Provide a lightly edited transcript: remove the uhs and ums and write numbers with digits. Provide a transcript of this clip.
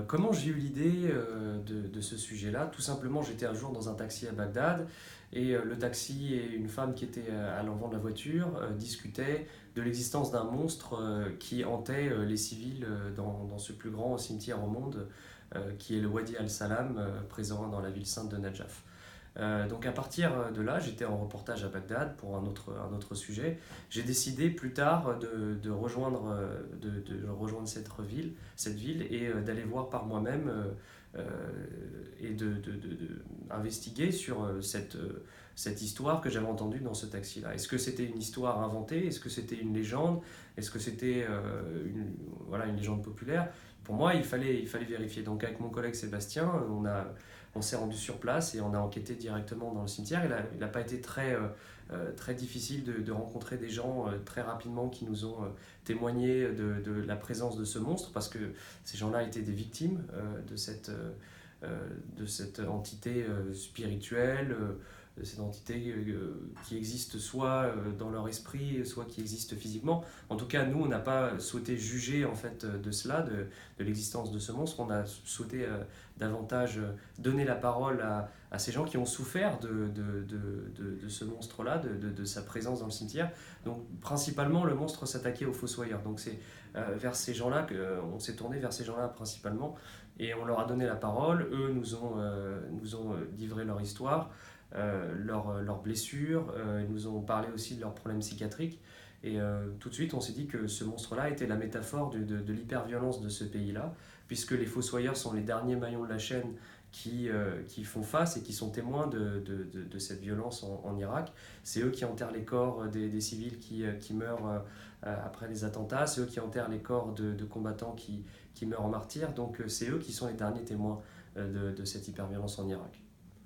Comment j'ai eu l'idée de ce sujet-là? Tout simplement, j'étais un jour dans un taxi à Bagdad et le taxi et une femme qui était à l'avant de la voiture discutaient de l'existence d'un monstre qui hantait les civils dans ce plus grand cimetière au monde, qui est le Wadi al-Salam, présent dans la ville sainte de Najaf. Donc à partir de là, j'étais en reportage à Bagdad pour un autre sujet. J'ai décidé plus tard de rejoindre cette ville et d'aller voir par moi-même et investiguer sur cette histoire que j'avais entendue dans ce taxi-là. Est-ce que c'était une histoire inventée? Est-ce que c'était une légende? Est-ce que c'était voilà, une légende populaire? Pour moi, il fallait vérifier. Donc avec mon collègue Sébastien, on s'est rendu sur place et on a enquêté directement dans le cimetière. Il n'a pas été très difficile de rencontrer des gens très rapidement qui nous ont témoigné de la présence de ce monstre parce que ces gens-là étaient des victimes de cette entité spirituelle, de cette entité qui existe soit dans leur esprit, soit qui existe physiquement. En tout cas, nous, on n'a pas souhaité juger en fait de cela, de l'existence de ce monstre. On a souhaité davantage donner la parole à ces gens qui ont souffert de ce monstre-là, de sa présence dans le cimetière. Donc, principalement, le monstre s'attaquait aux fossoyeurs. Donc, c'est vers ces gens-là qu'on s'est tourné vers ces gens-là principalement. Et on leur a donné la parole. Eux nous ont livré leur histoire, leurs blessures. Ils nous ont parlé aussi de leurs problèmes psychiatriques. Et tout de suite, on s'est dit que ce monstre-là était la métaphore de l'hyperviolence de ce pays-là, puisque les fossoyeurs sont les derniers maillons de la chaîne qui font face et qui sont témoins de cette violence en Irak. C'est eux qui enterrent les corps des civils qui meurent après les attentats, c'est eux qui enterrent les corps de combattants qui meurent en martyrs, donc c'est eux qui sont les derniers témoins de cette hyperviolence en Irak.